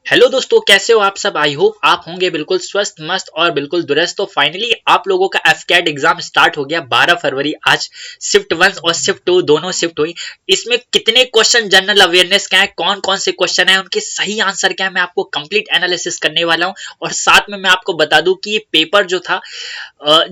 Hello दोस्तों, कैसे हो आप सब। आई होप आप होंगे बिल्कुल स्वस्थ मस्त और बिल्कुल दुरुस्त। तो फाइनली आप लोगों का एफकेट एग्जाम स्टार्ट हो गया 12 फरवरी। आज शिफ्ट 1 और शिफ्ट 2 दोनों शिफ्ट हुई। इसमें कितने क्वेश्चन जनरल अवेयरनेस के हैं, कौन कौन से क्वेश्चन हैं, उनके सही आंसर क्या है, मैं आपको कंप्लीट एनालिसिस करने वाला हूं। और साथ में मैं आपको बता दूं कि ये पेपर जो था,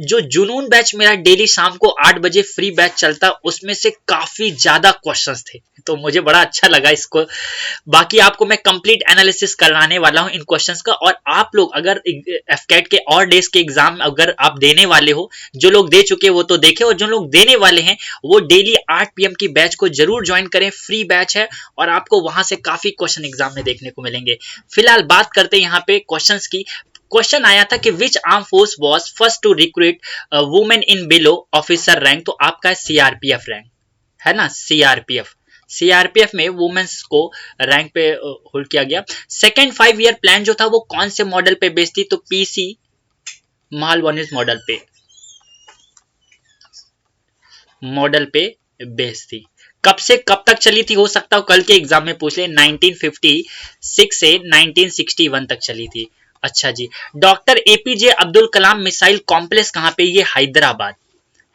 जो जुनून बैच मेरा डेली शाम को 8 बजे फ्री बैच चलता, उसमें से काफी ज्यादा क्वेश्चंस थे, तो मुझे बड़ा अच्छा लगा इसको। बाकी आपको मैं कंप्लीट एनालिसिस कराने वाला हूं इन क्वेश्चंस का। और आप लोग अगर एफकेट के और डेज के एग्जाम अगर आप देने वाले हो, जो लोग दे चुके वो तो देखे, और जो लोग देने वाले हैं वो डेली 8 PM की बैच को जरूर ज्वाइन करें। फ्री बैच है और आपको वहां से काफी क्वेश्चन एग्जाम में देखने को मिलेंगे। फिलहाल बात करते हैं यहाँ पे क्वेश्चंस की। क्वेश्चन आया था कि which arm force was first to recruit women in below officer rank. तो आपका सीआरपीएफ रैंक है ना, सीआरपीएफ। सीआरपीएफ में वुमेन्स को रैंक पे होल्ड किया गया। सेकेंड 5 ईयर प्लान जो था वो कौन से मॉडल पे बेस्ड थी, तो पीसी मालवानिस मॉडल पे बेस्ड थी। कब से कब तक चली थी, हो सकता हो कल के एग्जाम में पूछ ले। 1956 से 1961 तक चली थी। अच्छा जी। Doctor APJ Abdul Kalam missile complex कहां पे, ये हैदराबाद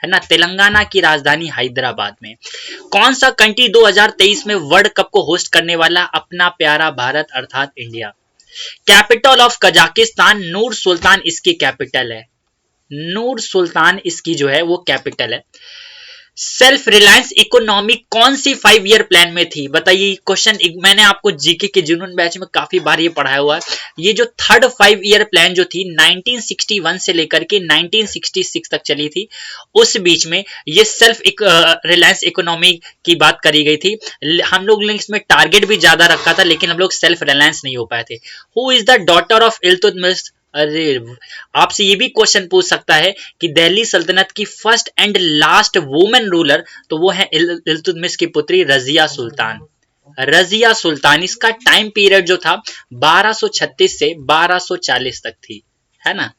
है ना, तेलंगाना की राजधानी हैदराबाद में। कौन सा कंट्री 2023 में वर्ल्ड कप को होस्ट करने वाला, अपना प्यारा भारत अर्थात इंडिया। कैपिटल ऑफ कजाकिस्तान नूर सुल्तान इसकी कैपिटल है। नूर सुल्तान इसकी जो है वो कैपिटल है। सेल्फ रिलायंस इकोनॉमी कौन सी 5 ईयर प्लान में थी, बताइए। क्वेश्चन मैंने आपको जीके के जुनून बैच में काफी बार ये पढ़ाया हुआ है। ये जो थर्ड 5 ईयर प्लान जो थी 1961 से लेकर के 1966 तक चली थी, उस बीच में ये सेल्फ रिलायंस इकोनॉमी की बात करी गई थी। हम लोग ने इसमें टारगेट भी ज्यादा रखा था, लेकिन हम लोग सेल्फ रिलायंस नहीं हो पाए थे। Who is the daughter of Iltutmish. अरे, आपसे ये भी क्वेश्चन पूछ सकता है कि दिल्ली सल्तनत की first and last women ruler, तो वो है इल्तुतमिश की पुत्री रजिया सुल्तान। रजिया सुल्तान, इसका टाइम पीरियड जो था 1236 से 1240 तक थी, है ना।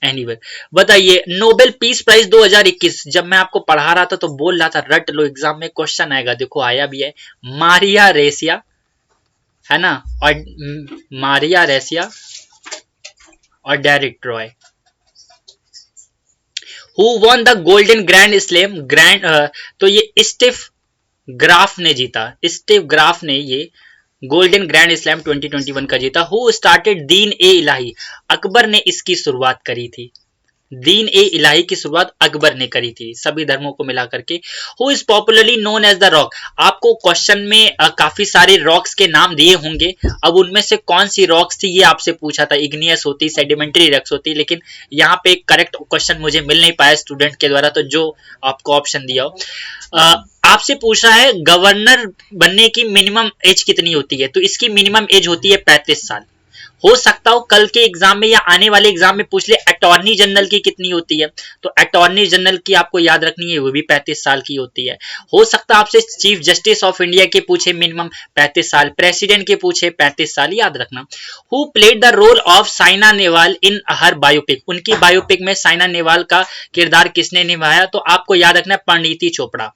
एनीवे, बताइए नोबेल पीस प्राइज 2021, जब मैं आपको पढ़ा रहा था तो बोल रहा था रट लो, एग्जाम में क्वेश्चन आएगा, देखो आया भी है। मारिया रेसिया, है ना, और मारिया रेसिया और Derrick Troy. Who won the golden grand slam तो ये स्टिफ ग्राफ ने जीता। स्टिफ ग्राफ ने ये गोल्डन ग्रैंड स्लैम 2021 का जीता। हु स्टार्टेड दीन ए इलाही, अकबर ने इसकी शुरुआत करी थी। दीन ए इलाही की शुरुआत अकबर ने करी थी, सभी धर्मों को मिला करके। Who is popularly known as the rock. आपको क्वेश्चन में काफी सारे रॉक्स के नाम दिए होंगे, अब उनमें से कौन सी रॉक्स थी ये आपसे पूछा था। इग्नियस होती, सेडिमेंट्री रॉक्स होती, लेकिन यहाँ पे करेक्ट क्वेश्चन मुझे मिल नहीं पाया स्टूडेंट के द्वारा, तो जो आपको ऑप्शन दिया हो। आपसे पूछ रहा है गवर्नर बनने की मिनिमम एज कितनी होती है, तो इसकी मिनिमम एज होती है 35 साल। हो सकता हो कल के एग्जाम में या आने वाले एग्जाम में पूछ ले अटॉर्नी जनरल की कितनी होती है, तो अटॉर्नी जनरल की आपको याद रखनी है, वो भी 35 साल की होती है। हो सकता है आपसे चीफ जस्टिस ऑफ इंडिया के पूछे, मिनिमम 35 साल, प्रेसिडेंट के पूछे 35 साल, याद रखना। Who played the role of Saina Nehwal in her biopic, उनकी बायोपिक में साइना नेहवाल का किरदार किसने निभाया, तो आपको याद रखना है परिणीति चोपड़ा।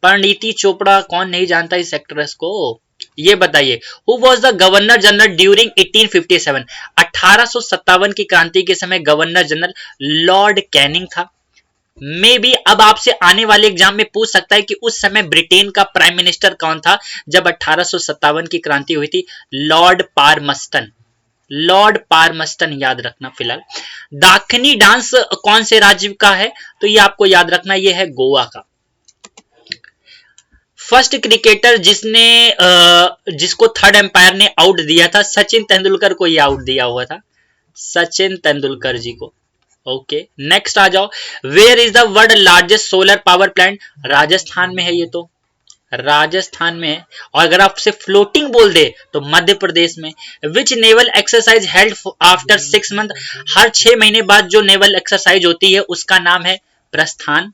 परिणीति चोपड़ा, कौन नहीं जानता इस एक्ट्रेस को। ये बताइए who was the governor general during 1857, 1857 की क्रांति के समय गवर्नर जनरल लॉर्ड कैनिंग था। मे बी अब आपसे आने वाले एग्जाम में पूछ सकता है कि उस समय ब्रिटेन का प्राइम मिनिस्टर कौन था जब 1857 की क्रांति हुई थी। लॉर्ड पारमस्टन। लॉर्ड पारमस्टन याद रखना। फिलहाल दाखनी डांस कौन से राज्य का है, तो ये आपको याद रखना, ये है गोवा का। फर्स्ट क्रिकेटर जिसको थर्ड एम्पायर ने आउट दिया था, सचिन तेंदुलकर को ये आउट दिया हुआ था, सचिन तेंदुलकर जी को। ओके, नेक्स्ट आ जाओ। Where is the world largest solar power plant, Rajasthan में है ये तो, राजस्थान में है। और अगर आपसे फ्लोटिंग बोल दे तो मध्य प्रदेश में। Which naval exercise held after 6 month, हर 6 महीने बाद जो नेवल एक्सरसाइज होती है उसका नाम है प्रस्थान,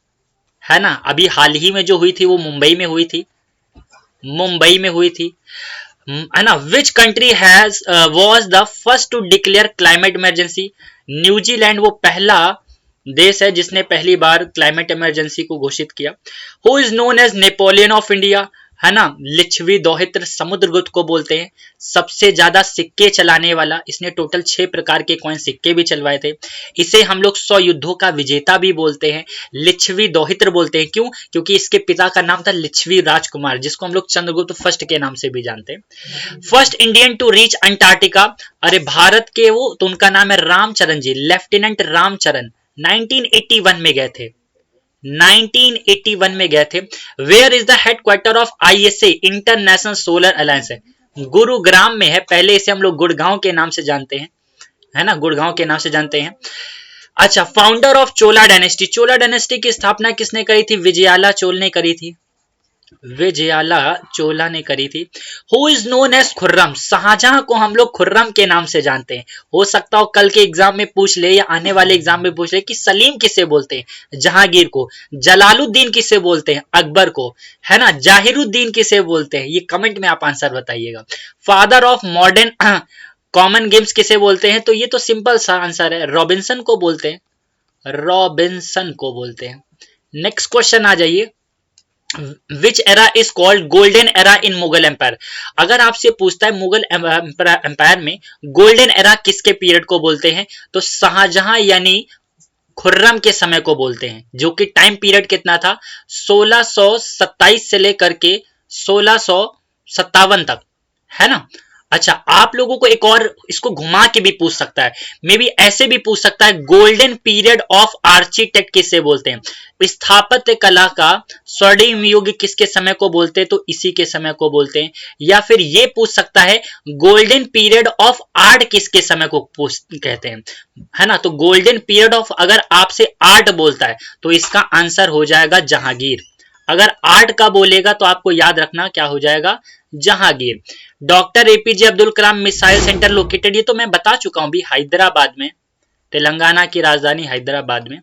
है ना। अभी हाल ही में जो हुई थी वो मुंबई में हुई थी, मुंबई में हुई थी, है ना। Which country has was the first to declare climate emergency, New Zealand वो पहला देश है जिसने पहली बार क्लाइमेट इमरजेंसी को घोषित किया। Who is known as Napoleon of India, है ना। लिच्छवी दोहित्र समुद्रगुप्त को बोलते हैं। सबसे ज्यादा सिक्के चलाने वाला, इसने टोटल 6 प्रकार के कॉइन सिक्के भी चलवाए थे। इसे हम लोग 100 युद्धों का विजेता भी बोलते हैं। लिच्छवी दोहित्र बोलते हैं, क्यों? क्योंकि इसके पिता का नाम था लिच्छवी राजकुमार, जिसको हम लोग चंद्रगुप्त फर्स्ट के नाम से भी जानते हैं। First Indian to reach Antarctica, अरे भारत के वो, तो उनका नाम है रामचरण जी, लेफ्टिनेंट रामचरण। 1981 में गए थे, 1981 में गए थे। Where is the headquarter of ISA, International Solar Alliance है, गुरुग्राम में है। पहले इसे हम लोग गुड़गांव के नाम से जानते हैं, है ना, गुड़गांव के नाम से जानते हैं। अच्छा, founder of Chola dynasty, Chola dynasty की स्थापना किसने करी थी? विजयाला चोल ने करी थी, विजयाला चोला ने करी थी। Who is known as Khurram, Shahjahan को हम लोग खुर्रम के नाम से जानते हैं। हो सकता हो कल के एग्जाम में पूछ ले या आने वाले एग्जाम में पूछ ले कि सलीम किसे बोलते हैं? जहांगीर को। जलालुद्दीन किसे बोलते हैं? अकबर को, है ना। जाहिरुद्दीन किसे बोलते हैं? ये कमेंट में आप आंसर बताइएगा। Father of modern common games किसे बोलते हैं? तो ये तो सिंपल सा आंसर है, रॉबिन्सन को बोलते हैं, रॉबिन्सन को बोलते हैं। नेक्स्ट क्वेश्चन आ जाइए। Which era is called golden era in Mughal empire, अगर आपसे पूछता है मुगल एम्पायर में गोल्डन एरा किसके पीरियड को बोलते हैं? तो शाहजहां यानी खुर्रम के समय को बोलते हैं, जो कि टाइम पीरियड कितना था? 1627 से लेकर के 1657 तक, है ना। अच्छा, आप लोगों को एक और इसको घुमा के भी पूछ सकता है, मे बी ऐसे भी पूछ सकता है, गोल्डन पीरियड ऑफ आर्किटेक्ट किसे बोलते हैं? स्थापत्य कला का स्वर्णिम युग किसके समय को बोलते हैं? तो इसी के समय को बोलते हैं। या फिर ये पूछ सकता है, गोल्डन पीरियड ऑफ आर्ट किसके समय को कहते हैं, है ना। तो गोल्डन पीरियड ऑफ, अगर आपसे आर्ट बोलता है तो इसका आंसर हो जाएगा जहांगीर। अगर आर्ट का बोलेगा तो आपको याद रखना क्या हो जाएगा? Jahangir. Doctor APJ Abdul Kalam missile centre located, ये तो मैं बता चुका हूं भी, हैदराबाद में, तेलंगाना की राजधानी हैदराबाद में।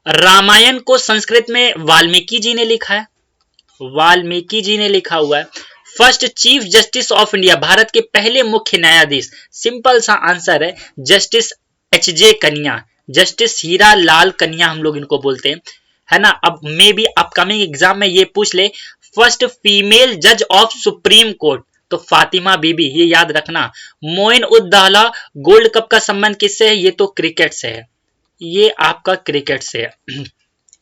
रामायण को संस्कृत में वाल्मीकि जी ने लिखा है, वाल्मीकि जी ने लिखा हुआ है। First chief justice of India, Bharat के पहले मुख्य न्यायाधीश, सिंपल सा आंसर है जस्टिस एच.जे. कन्या, जस्टिस हीरा लाल कन्या हम लोग इनको बोलते हैं, है ना। अब मे बी अपकमिंग एग्जाम में ये पूछ ले, फर्स्ट फीमेल जज ऑफ सुप्रीम कोर्ट, तो फातिमा बीबी, ये याद रखना। मोइन उद दौला गोल्ड कप का संबंध किससे है? ये तो क्रिकेट से है, ये आपका क्रिकेट से है।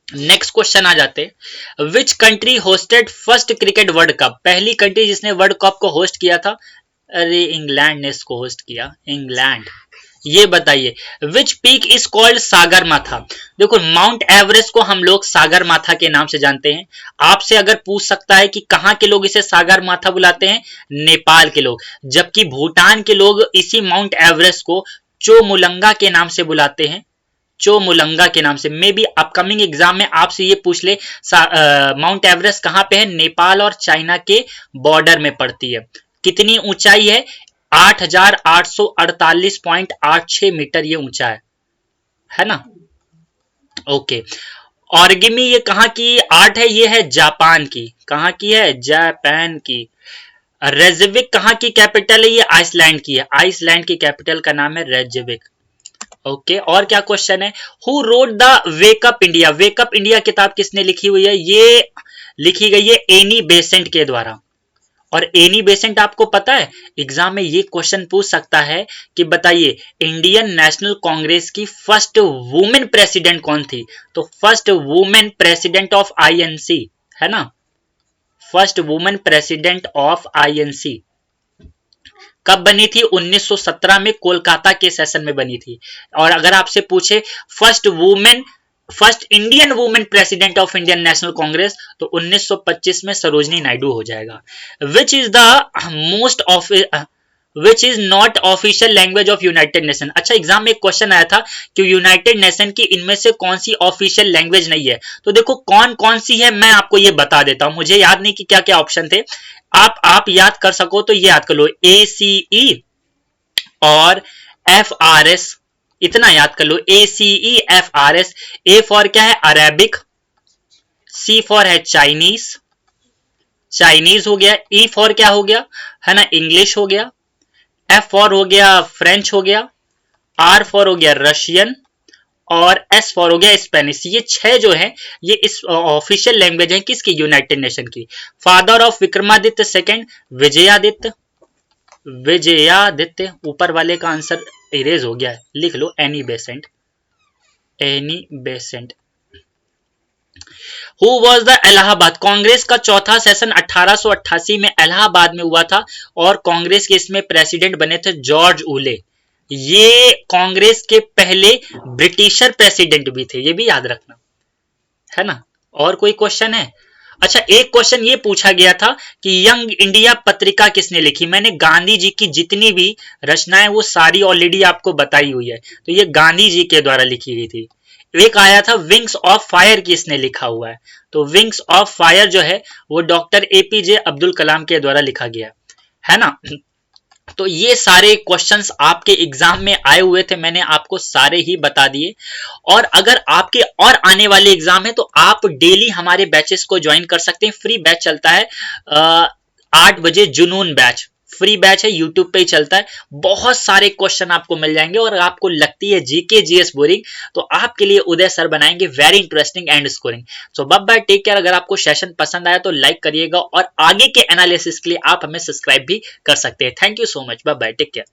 नेक्स्ट क्वेश्चन आ जाते, which country hosted first cricket world cup, पहली कंट्री जिसने वर्ल्ड कप को होस्ट किया था? अरे इंग्लैंड ने इसको होस्ट किया, इंग्लैंड। ये बताइए, विच पीक इज कॉल्ड सागर माथा, देखो माउंट एवरेस्ट को हम लोग सागर माथा के नाम से जानते हैं। आपसे अगर पूछ सकता है कि कहां के लोग इसे सागर माथा बुलाते हैं? नेपाल के लोग। जबकि भूटान के लोग इसी माउंट एवरेस्ट को चोमुलंगा के नाम से बुलाते हैं, चोमुलंगा के नाम से। मे बी अपकमिंग एग्जाम में आपसे ये पूछ ले, माउंट एवरेस्ट कहां पे है? नेपाल और चाइना के बॉर्डर में पड़ती है। कितनी ऊंचाई है? 8,848.86 मीटर ये ऊंचा है ना। ओके, ऑर्गेमी ये कहां की आर्ट है? ये है जापान की, कहां की है? जापान की। रेजविक कहां की कैपिटल है? ये आइसलैंड की है, आइसलैंड की कैपिटल का नाम है रेजविक। ओके, और क्या क्वेश्चन है? Who wrote the wake up India, wake up India किताब किसने लिखी हुई है? ये लिखी गई है एनी बेसेंट के द्वारा। और एनी बेसेंट आपको पता है, एग्जाम में ये क्वेश्चन पूछ सकता है कि बताइए इंडियन नेशनल कांग्रेस की फर्स्ट वुमेन प्रेसिडेंट कौन थी? तो first women president of INC, है ना, first women president of INC कब बनी थी? 1917 में कोलकाता के सेशन में बनी थी। और अगर आपसे पूछे first Indian women president of Indian national Congress, तो 1925 में सरोजनी नायडू हो जाएगा। Which is not official language of United nation, अच्छा एग्जाम में एक क्वेश्चन आया था कि यूनाइटेड नेशन की इनमें से कौन सी ऑफिशियल लैंग्वेज नहीं है? तो देखो कौन कौन सी है, मैं आपको ये बता देता हूं। मुझे याद नहीं कि क्या क्या ऑप्शन थे, आप याद कर सको तो ये याद कर लो, ACE और FRS, इतना याद कर लो, ACE FRS। A फॉर क्या है? अरेबिक, C फॉर है चाइनीज, चाइनीज हो गया। E फॉर क्या हो गया? है ना, इंग्लिश हो गया। F फॉर हो गया फ्रेंच हो गया। R फॉर हो गया रशियन। और एस फॉर हो गया स्पेनिश। ये 6 जो है ये इस ऑफिशियल लैंग्वेज है किसकी, यूनाइटेड नेशन की। Father of Vikramaditya second, Vijayaditya, Vijayaditya. ऊपर वाले का आंसर इरेज हो गया है, लिख लो Annie Besant, Annie Besant. Who was the Allahabad, Congress का चौथा सेशन 1888 में इलाहाबाद में हुआ था और कांग्रेस के इसमें प्रेसिडेंट बने थे जॉर्ज उले। ये कांग्रेस के पहले ब्रिटिशर प्रेसिडेंट भी थे, ये भी याद रखना है ना। और कोई क्वेश्चन है? अच्छा, एक क्वेश्चन ये पूछा गया था कि यंग इंडिया पत्रिका किसने लिखी। मैंने गांधी जी की जितनी भी रचनाएं वो सारी ऑलरेडी आपको बताई हुई है, तो ये गांधी जी के द्वारा लिखी गई थी। एक आया था विंग्स ऑफ फायर किसने लिखा हुआ है, तो विंग्स ऑफ फायर जो है वो डॉक्टर एपीजे अब्दुल कलाम के द्वारा लिखा गया है ना। तो ये सारे क्वेश्चंस आपके एग्जाम में आए हुए थे, मैंने आपको सारे ही बता दिए। और अगर आपके और आने वाले एग्जाम है तो आप डेली हमारे बैचेस को ज्वाइन कर सकते हैं। फ्री बैच चलता है 8 बजे, जुनून बैच फ्री बैच है, यूट्यूब पे ही चलता है। बहुत सारे क्वेश्चन आपको मिल जाएंगे और आपको लगती है जीके जीएस बोरिंग, तो आपके लिए उदय सर बनाएंगे very interesting and scoring. So bye bye, take care. अगर आपको सेशन पसंद आया तो लाइक करिएगा और आगे के एनालिसिस के लिए आप हमें सब्सक्राइब भी कर सकते हैं। Thank you so much, bye bye, take care.